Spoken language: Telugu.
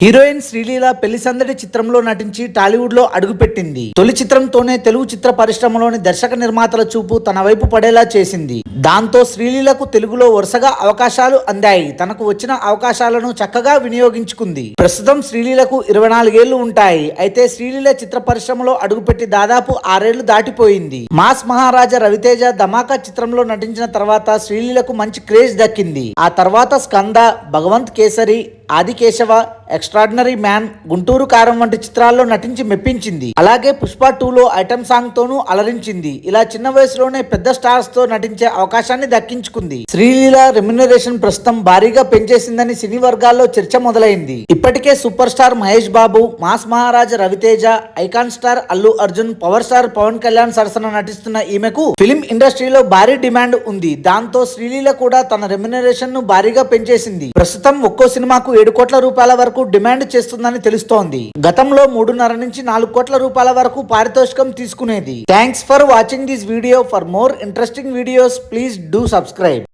హీరోయిన్ శ్రీలీల పెళ్లి సందడి చిత్రంలో నటించి టాలీవుడ్ లో అడుగుపెట్టింది. తొలి చిత్రంతోనే తెలుగు చిత్ర పరిశ్రమలోని దర్శక నిర్మాతల చూపు తన వైపు పడేలా చేసింది. దాంతో శ్రీలీలకు తెలుగులో వరుసగా అవకాశాలు అందాయి. తనకు వచ్చిన అవకాశాలను చక్కగా వినియోగించుకుంది. ప్రస్తుతం శ్రీలీలకు 24 ఏళ్లు ఉంటాయి. అయితే శ్రీలీల చిత్ర పరిశ్రమలో అడుగుపెట్టి దాదాపు 6 ఏళ్లు దాటిపోయింది. మాస్ మహారాజా రవితేజ ధమాకా చిత్రంలో నటించిన తర్వాత శ్రీలీలకు మంచి క్రేజ్ దక్కింది. ఆ తర్వాత స్కంద, భగవంత్ కేసరి, ఆదికేశవ, ఎక్స్ట్రాడినరీ మ్యాన్, గుంటూరు కారం వంటి చిత్రాల్లో నటించి మెప్పించింది. అలాగే పుష్ప 2లో ఐటమ్ సాంగ్ తోనూ అలరించింది. ఇలా చిన్న వయసులోనే పెద్ద స్టార్స్ తో నటించే అవకాశాన్ని దక్కించుకుంది. శ్రీలీల రెమ్యునరేషన్ ప్రస్తుతం భారీగా పెంచేసిందని సినీ వర్గాల్లో చర్చ మొదలైంది. ఇప్పటికే super star Mahesh Babu, mass Maharaja Raviteja, icon star Allu Arjun, power star Pawan Kalyan సరసన నటిస్తున్న ఈమెకు ఫిలిం ఇండస్ట్రీలో భారీ డిమాండ్ ఉంది. దాంతో శ్రీలీల కూడా తన రెమ్యునరేషన్ ను భారీగా పెంచేసింది. ప్రస్తుతం ఒక్కో సినిమాకు 7 కోట్ల రూపాయల వరకు డిమాండ్ చేస్తుందని తెలుస్తోంది. గతంలో 3.5 నుంచి 4 కోట్ల రూపాయల వరకు పారితోషికం తీసుకునేది. Thanks for watching this video. For more interesting videos please do subscribe.